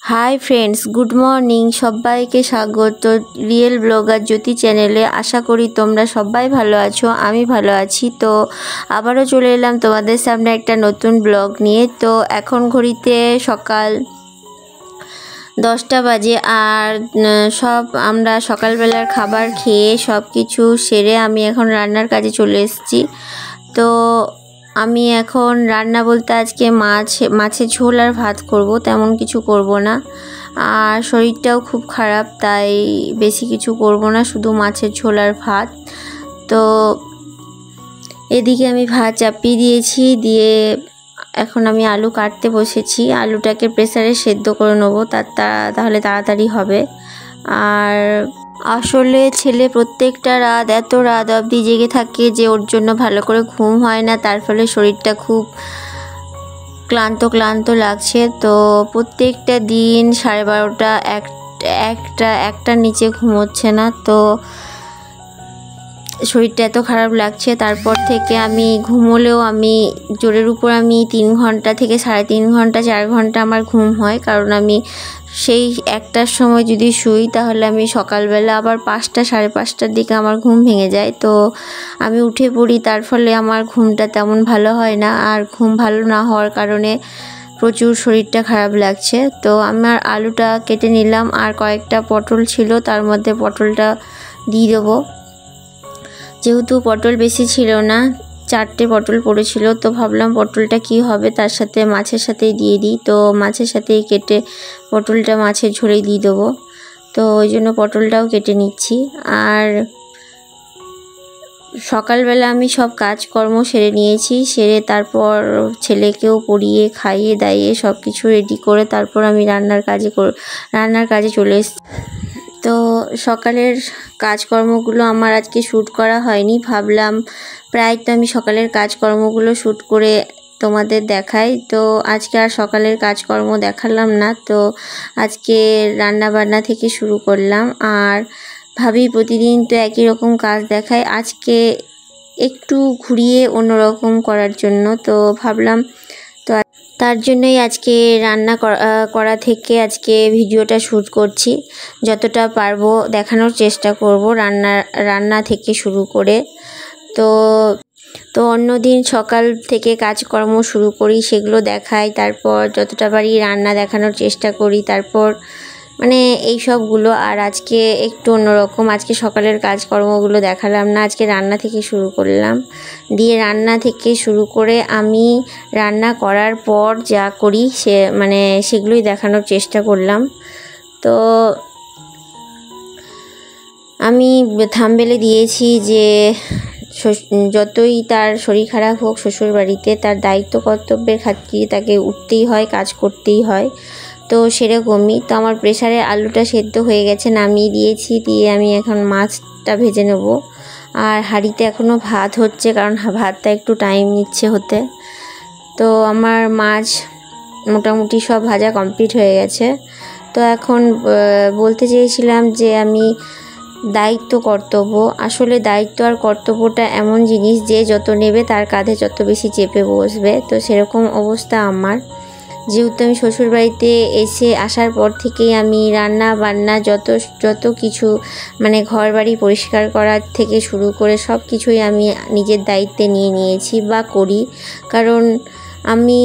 Hi friends good morning सबाइके स्वागत real blogger ज्योति चैनेले आशा करी तोमरा सबाई भालो आछो आमी भालो आछि। तो आबारो चले एलाम तोमादेर सामने एकटा नतून ब्लग निये। तो एखन घड़ीते सकाल 10टा बाजे और सब आमरा सकाल बेलार खाबार खेये सब किछु सेरे आमी एखन रान्नार काजे चले एसेछि। तो আমি এখন রান্না বলতে আজকে মাছের ঝোল আর ভাত করব, তেমন কিছু করব না। আর শরীরটাও খুব খারাপ, তাই বেশি কিছু করব না, শুধু মাছের ঝোল আর ভাত। তো এদিকে আমি ভাত চাপিয়ে দিয়েছি, দিয়ে এখন আমি আলু কাটতে বসেছি। আলুটাকে প্রেসারে সেদ্ধ করে নেব, তাহলে তাড়াতাড়ি হবে। আর আসলে ছেলে প্রত্যেকটা রাত এত রাত অবধি জেগে থাকে যে ওর জন্য ভালো করে ঘুম হয় না, তার ফলে শরীরটা খুব ক্লান্ত ক্লান্ত লাগছে। তো প্রত্যেকটা দিন 12:30 একটার নিচে ঘুমোচ্ছে না। তো শরীরটা এত খারাপ লাগছে, তারপর থেকে আমি ঘুমোলেও আমি জোরের উপর আমি 3 ঘন্টা থেকে 3.5 ঘন্টা 4 ঘন্টা আমার ঘুম হয়। কারণ আমি সেই 1টার সময় যদি শুই তাহলে আমি সকালবেলা আবার 5টা 5:30টার দিকে আমার ঘুম ভেঙে যায়। তো আমি উঠে পড়ি, তার ফলে আমার ঘুমটা তেমন ভালো হয় না। আর ঘুম ভালো না হওয়ার কারণে প্রচুর শরীরটা খারাপ লাগছে। তো আমার আলুটা কেটে নিলাম, আর কয়েকটা পটল ছিল, তার মধ্যে পটলটা দিয়ে দেবো। যেহেতু পটল বেশি ছিল না, 4টে পটল পড়েছিল, তো ভাবলাম পটলটা কি হবে, তার সাথে মাছের সাথেই দিয়ে দিই। তো মাছের সাথেই কেটে পটলটা মাছের ঝোলেই দিয়ে দেবো। তো ওই জন্য পটলটাও কেটে নিচ্ছি। আর সকালবেলা আমি সব কাজকর্ম সেরে নিয়েছি, সেরে তারপর ছেলেকেও পড়িয়ে খাইয়ে দাইয়ে সব কিছু রেডি করে তারপর আমি রান্নার কাজে চলে এসেছি। তো সকালের কাজকর্মগুলো আমার আজকে শ্যুট করা হয়নি, ভাবলাম প্রায় তো আমি সকালের কাজকর্মগুলো শ্যুট করে তোমাদের দেখাই। তো আজকে আর সকালের কাজকর্ম দেখালাম না। তো আজকে রান্না বান্না থেকে শুরু করলাম, আর ভাবি প্রতিদিন তো একই রকম কাজ দেখায়, আজকে একটু ঘুরিয়ে অন্যরকম করার জন্য। তো ভাবলাম, তো তার জন্যই আজকে রান্না করা থেকে আজকে ভিডিওটা শ্যুট করছি। যতটা পারবো দেখানোর চেষ্টা করব রান্না থেকে শুরু করে। তো অন্যদিন সকাল থেকে কাজকর্ম শুরু করি, সেগুলো দেখাই, তারপর যতটা পারি রান্না দেখানোর চেষ্টা করি, তারপর মানে এই সবগুলো। আর আজকে একটু অন্যরকম, আজকে সকালের কাজকর্মগুলো দেখালাম না, আজকে রান্না থেকে শুরু করলাম। দিয়ে রান্না থেকে শুরু করে আমি রান্না করার পর যা করি সেগুলোই দেখানোর চেষ্টা করলাম। তো আমি থাম্বনেলে দিয়েছি যে যতই তার শরীর খারাপ হোক, শ্বশুর বাড়িতে তার দায়িত্ব কর্তব্যের খাতিরে তাকে উঠতেই হয়, কাজ করতেই হয়। তো সেরকমই। তো আমার প্রেসারে আলুটা সেদ্ধ হয়ে গেছে, নামিয়ে দিয়েছি। দিয়ে আমি এখন মাছটা ভেজে নেব। আর হাঁড়িতে এখনও ভাত হচ্ছে, কারণ ভাতটা একটু টাইম নিচ্ছে হতে। তো আমার মাছ মোটামুটি সব ভাজা কমপ্লিট হয়ে গেছে। তো এখন বলতে চেয়েছিলাম যে আমি দায়িত্ব কর্তব্য, আসলে দায়িত্ব আর কর্তব্যটা এমন জিনিস যে যত নেবে তার কাঁধে যত বেশি চেপে বসবে। তো সেরকম অবস্থা আমার। যেহেতু আমি শ্বশুরবাড়িতে আসার পর থেকেই আমি রান্না বান্না যত কিছু ঘর বাড়ি পরিষ্কার করার থেকে শুরু করে সব কিছুই আমি নিজের দায়িত্বে নিয়ে নিয়েছি বা করি। কারণ আমি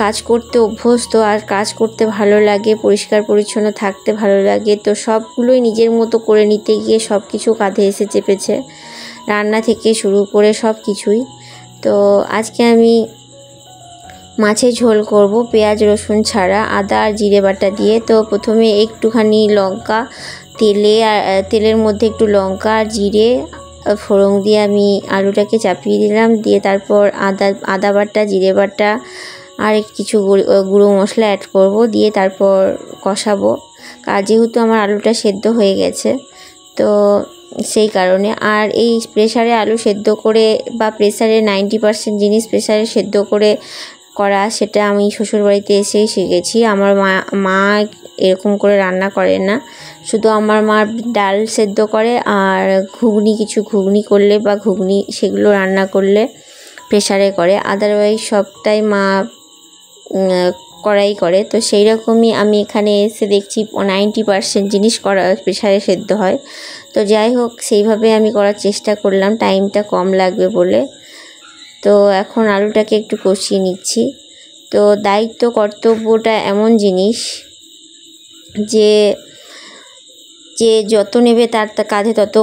কাজ করতে অভ্যস্ত, আর কাজ করতে ভালো লাগে, পরিষ্কার পরিচ্ছন্ন থাকতে ভালো লাগে। তো সবগুলোই নিজের মতো করে নিতে গিয়ে সব কিছু কাঁধে এসে চেপেছে, রান্না থেকে শুরু করে সব কিছুই। তো আজকে আমি মাছের ঝোল করব পেঁয়াজ রসুন ছাড়া, আদা আর জিরে বাটা দিয়ে। তো প্রথমে একটুখানি লঙ্কা তেলের মধ্যে একটু লঙ্কা আর জিরে ফোড়ন দিয়ে আমি আলুটাকে চাপিয়ে দিলাম। দিয়ে তারপর আদা বাটা, জিরে বাটা আর কিছু গুঁড়ো মশলা অ্যাড করব, দিয়ে তারপর কষাবো। আর যেহেতু আমার আলুটা সেদ্ধ হয়ে গেছে, তো সেই কারণে। আর এই প্রেসারে আলু সেদ্ধ করে বা প্রেসারে 90% জিনিস প্রেসারে সেদ্ধ করা সেটা আমি শ্বশুরবাড়িতে এসেই শিখেছি। আমার মা এরকম করে রান্না করে না, শুধু আমার মা ডাল সেদ্ধ করে আর ঘুগনি করলে বা সেগুলো রান্না করলে প্রেসারে করে। আদারওয়াইজ সবটাই মা কড়াই করে। তো সেই রকমই আমি এখানে এসে দেখছি 90% জিনিস করা প্রেসারে সেদ্ধ হয়। তো যাই হোক, সেইভাবে আমি করার চেষ্টা করলাম, টাইমটা কম লাগবে বলে। তো এখন আলুটাকে একটু কষিয়ে নিচ্ছি। তো দায়িত্ব কর্তব্যটা এমন জিনিস যে যে যত নেবে তার কাঁধে তত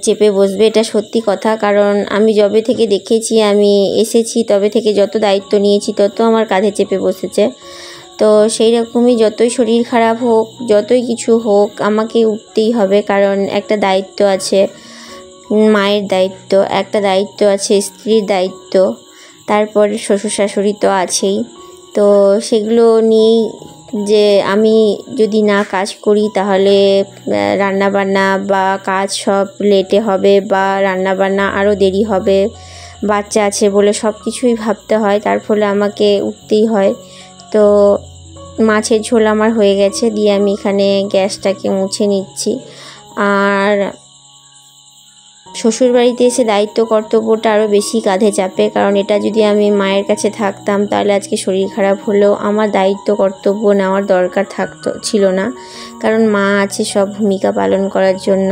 চেপে বসবে, এটা সত্যি কথা। কারণ আমি যবে থেকে দেখেছি, আমি এসেছি তবে থেকে যত দায়িত্ব নিয়েছি তত আমার কাঁধে চেপে বসেছে। তো সেই রকমই যতই শরীর খারাপ হোক, যতই কিছু হোক, আমাকে উঠতেই হবে। কারণ একটা দায়িত্ব আছে, মায়ের দায়িত্ব, একটা দায়িত্ব আছে স্ত্রীর দায়িত্ব, তারপর শ্বশুর শাশুড়ি তো আছেই। তো সেগুলো নিয়েই যে আমি যদি না কাজ করি তাহলে রান্নাবান্না বা কাজ সব লেটে হবে, বা রান্নাবান্না আরও দেরি হবে, বাচ্চা আছে বলে সব কিছুই ভাবতে হয়, তার ফলে আমাকে উঠতেই হয়। তো মাছের ঝোল আমার হয়ে গেছে, দিয়ে আমি এখানে গ্যাসটাকে মুছে নিচ্ছি। আর শ্বশুরবাড়িতে এসে দায়িত্ব কর্তব্যটা আরও বেশি কাঁধে চাপে। কারণ এটা যদি আমি মায়ের কাছে থাকতাম তাহলে আজকে শরীর খারাপ হলেও আমার দায়িত্ব কর্তব্য নেওয়ার দরকার ছিল না। কারণ মা আছে সব ভূমিকা পালন করার জন্য।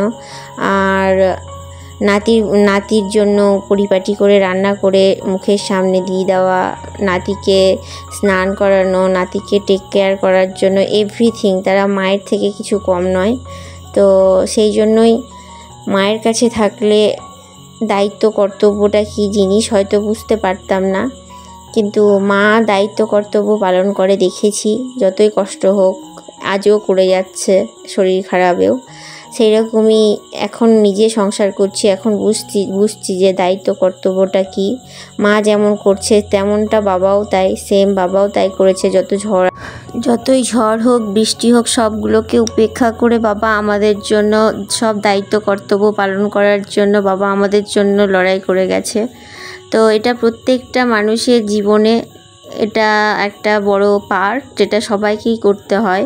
আর নাতির জন্য পরিপাটি করে রান্না করে মুখের সামনে দিয়ে দেওয়া, নাতিকে স্নান করানো, নাতিকে টেক কেয়ার করার জন্য এভরিথিং, তারা মায়ের থেকে কিছু কম নয়। তো সেই জন্যই মায়ের কাছে থাকলে দায়িত্ব কর্তব্যটা কী জিনিস হয়তো বুঝতে পারতাম না, কিন্তু মা দায়িত্ব কর্তব্য পালন করে দেখেছি। যতই কষ্ট হোক, আজও করে যাচ্ছে শরীর খারাপেও। সেই রকমই এখন নিজে সংসার করছি, এখন বুঝছি যে দায়িত্ব কর্তব্যটা কী। মা যেমন করছে তেমনটা বাবাও তাই, সেম বাবাও তাই করেছে। যতই ঝড় হোক, বৃষ্টি হোক, সবগুলোকে উপেক্ষা করে বাবা আমাদের জন্য সব দায়িত্ব কর্তব্য পালন করার জন্য বাবা আমাদের জন্য লড়াই করে গেছে। তো এটা প্রত্যেকটা মানুষের জীবনে এটা একটা বড় পার্ট, যেটা সবাইকেই করতে হয়।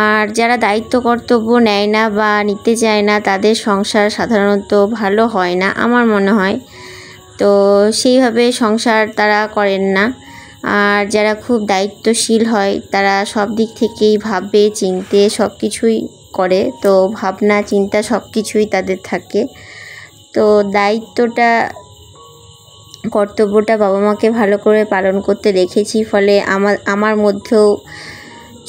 আর যারা দায়িত্ব কর্তব্য নেয় না বা নিতে চায় না, তাদের সংসার সাধারণত ভালো হয় না আমার মনে হয়। তো সেইভাবে সংসার তারা করেন না। আর যারা খুব দায়িত্বশীল হয় তারা সব দিক থেকেই ভাবে চিন্তে সব কিছুই করে। তো ভাবনা চিন্তা সব কিছুই তাদের থাকে। তো দায়িত্বটা কর্তব্যটা বাবা মাকে ভালো করে পালন করতে দেখেছি, ফলে আমার মধ্যেও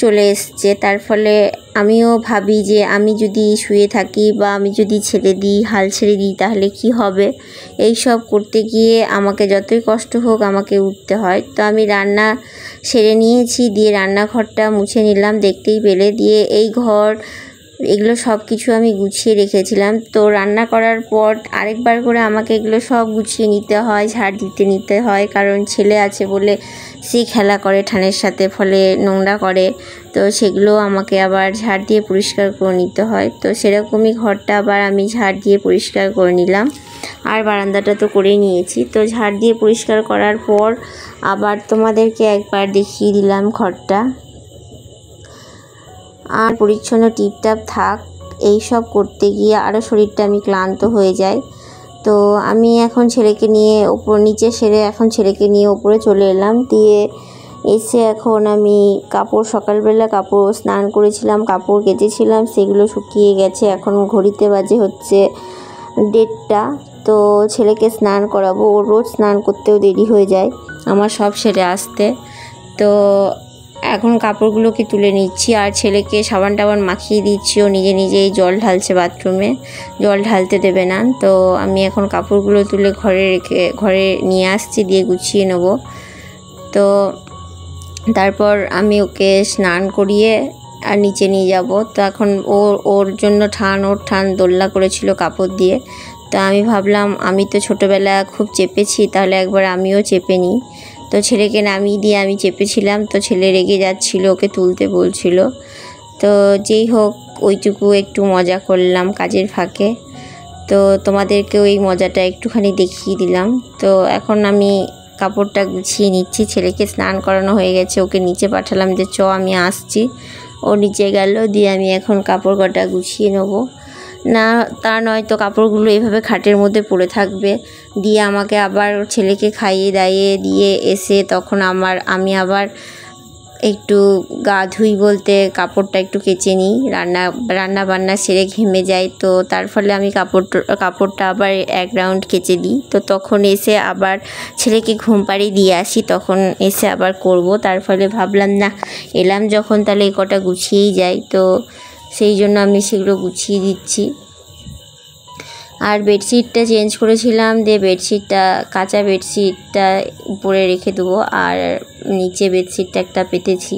চলে এসছে। তার ফলে আমিও ভাবি যে আমি যদি শুয়ে থাকি বা আমি যদি হাল ছেড়ে দিই তাহলে কি হবে। এই সব করতে গিয়ে আমাকে যতই কষ্ট হোক আমাকে উঠতে হয়। তো আমি রান্না সেরে নিয়েছি, দিয়ে রান্নাঘরটা মুছে নিলাম দেখতেই পেলে, দিয়ে এই ঘর এগুলো সব কিছু আমি গুছিয়ে রেখেছিলাম। তো রান্না করার পর আরেকবার করে আমাকে এগুলো সব গুছিয়ে নিতে হয়, ঝাড় নিতে হয়। কারণ ছেলে আছে বলে সে খেলা করে ঠানের সাথে, ফলে নোংরা করে। তো সেগুলো আমাকে আবার ঝাড় দিয়ে পরিষ্কার করে নিতে হয়। তো সেরকমই ঘরটা আবার আমি ঝাড় দিয়ে পরিষ্কার করে নিলাম। আর বারান্দাটা তো করেই নিয়েছি। তো ঝাড় দিয়ে পরিষ্কার করার পর আবার তোমাদেরকে একবার দেখিয়ে দিলাম ঘরটা। আর পরিচ্ছন্ন টিপটাপ থাক, এই সব করতে গিয়ে আরও শরীরটা আমি ক্লান্ত হয়ে যাই। তো আমি এখন ছেলেকে নিয়ে নিচে সেরে এখন ছেলেকে নিয়ে ওপরে চলে এলাম। দিয়ে এসে এখন আমি সকালবেলা কাপড় স্নান করেছিলাম, কাপড় কেচেছিলাম, সেগুলো শুকিয়ে গেছে। এখন ঘড়িতে বাজে হচ্ছে 1:30। তো ছেলেকে স্নান করাবো, ওর রোজ স্নান করতেও দেরি হয়ে যায় আমার সব সেরে আসতে। তো এখন কাপড়গুলোকে তুলে নিচ্ছি আর ছেলেকে সাবান টাবান মাখিয়ে দিচ্ছি। ও নিজেই জল ঢালছে বাথরুমে, জল ঢালতে দেবে না। তো আমি এখন কাপড়গুলো তুলে ঘরে নিয়ে আসছি, দিয়ে গুছিয়ে নেব। তো তারপর আমি ওকে স্নান করিয়ে আর নিচে নিয়ে যাব। তো এখন ওর জন্য ওর ঠান দোলনা করেছিল কাপড় দিয়ে। তো আমি ভাবলাম আমি তো ছোটোবেলা খুব চেপেছি, তাহলে একবার আমিও চেপে নিই। তো ছেলেকে নামিয়ে দিয়ে আমি চেপেছিলাম। তো ছেলে রেগে যাচ্ছিল, ওকে তুলতে বলছিল। তো যেই হোক, ওইটুকু একটু মজা করলাম কাজের ফাঁকে। তো তোমাদেরকে ওই মজাটা একটুখানি দেখিয়ে দিলাম। তো এখন আমি কাপড়টা গুছিয়ে নিচ্ছি। ছেলেকে স্নান করানো হয়ে গেছে, ওকে নিচে পাঠালাম যে আমি আসছি। ও নিচে গেল, দিয়ে আমি এখন কাপড় কটা গুছিয়ে নেবো। না তা নয় তো কাপড়গুলো এভাবে খাটের মধ্যে পড়ে থাকবে। দিয়ে আমাকে আবার ছেলেকে খাইয়ে দাইয়ে দিয়ে এসে তখন আমি আবার একটু গা ধুই বলতে কাপড়টা একটু কেচে নিই, রান্না বান্না সেরে ঘেমে যাই, তো তার ফলে আমি কাপড়টা আবার এক রাউন্ড কেচে দিই। তো তখন এসে আবার ছেলেকে ঘুম পাড়িয়ে দিয়ে আসি, তখন এসে আবার করব। তার ফলে ভাবলাম না, এলাম যখন তাহলে এই কটা গুছিয়েই যাই, তো সেই জন্য আমি সেগুলো গুছিয়ে দিচ্ছি। আর বেডশিটটা চেঞ্জ করেছিলাম, দিয়ে কাঁচা বেডশিটটা উপরে রেখে দেবো, আর নিচে বেডশিটটা একটা পেতেছি।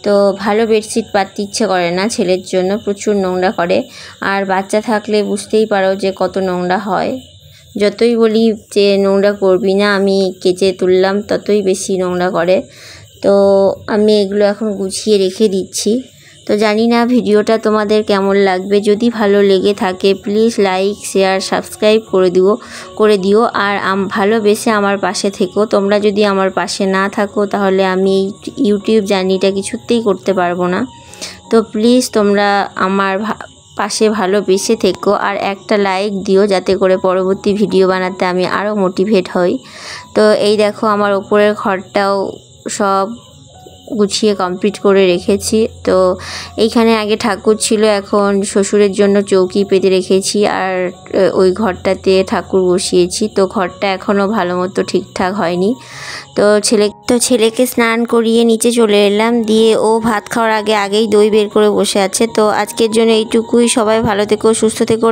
তো ভালো বেডশিট পাততে ইচ্ছে করে না, ছেলের জন্য প্রচুর নোংরা করে। আর বাচ্চা থাকলে বুঝতেই পারো যে কত নোংরা হয়। যতই বলি যে নোংরা করবি না, আমি কেচে তুললাম, ততই বেশি নোংরা করে। তো আমি এগুলো এখন গুছিয়ে রেখে দিচ্ছি। তো জানি না ভিডিওটা তোমাদের কেমন লাগবে, যদি ভালো লেগে থাকে প্লিজ লাইক শেয়ার সাবস্ক্রাইব করে দিও। আর ভালোবেসে আমার পাশে থেকো। তোমরা যদি আমার পাশে না থাকো তাহলে আমি এই ইউটিউব জার্নিটা কিছুতেই করতে পারবো না। তো প্লিজ তোমরা আমার পাশে ভালোবেসে থেকো, আর একটা লাইক দিও যাতে করে পরবর্তী ভিডিও বানাতে আমি আরও মোটিভেট হই। তো এই দেখো আমার ওপরের ঘরটাও সব গুছিয়ে কমপ্লিট করে রেখেছি। তো এইখানে আগে ঠাকুর ছিল, এখন শ্বশুরের জন্য চৌকি পেতে রেখেছি, আর ওই ঘরটাতে ঠাকুর বসিয়েছি। তো ঘরটা এখনও ভালো মতো ঠিকঠাক হয়নি। তো ছেলেকে স্নান করিয়ে নিচে চলে এলাম, দিয়ে ও ভাত খাওয়ার আগেই দই বের করে বসে আছে। তো আজকের জন্য এইটুকুই। সবাই ভালো থেকো, সুস্থ থেকো।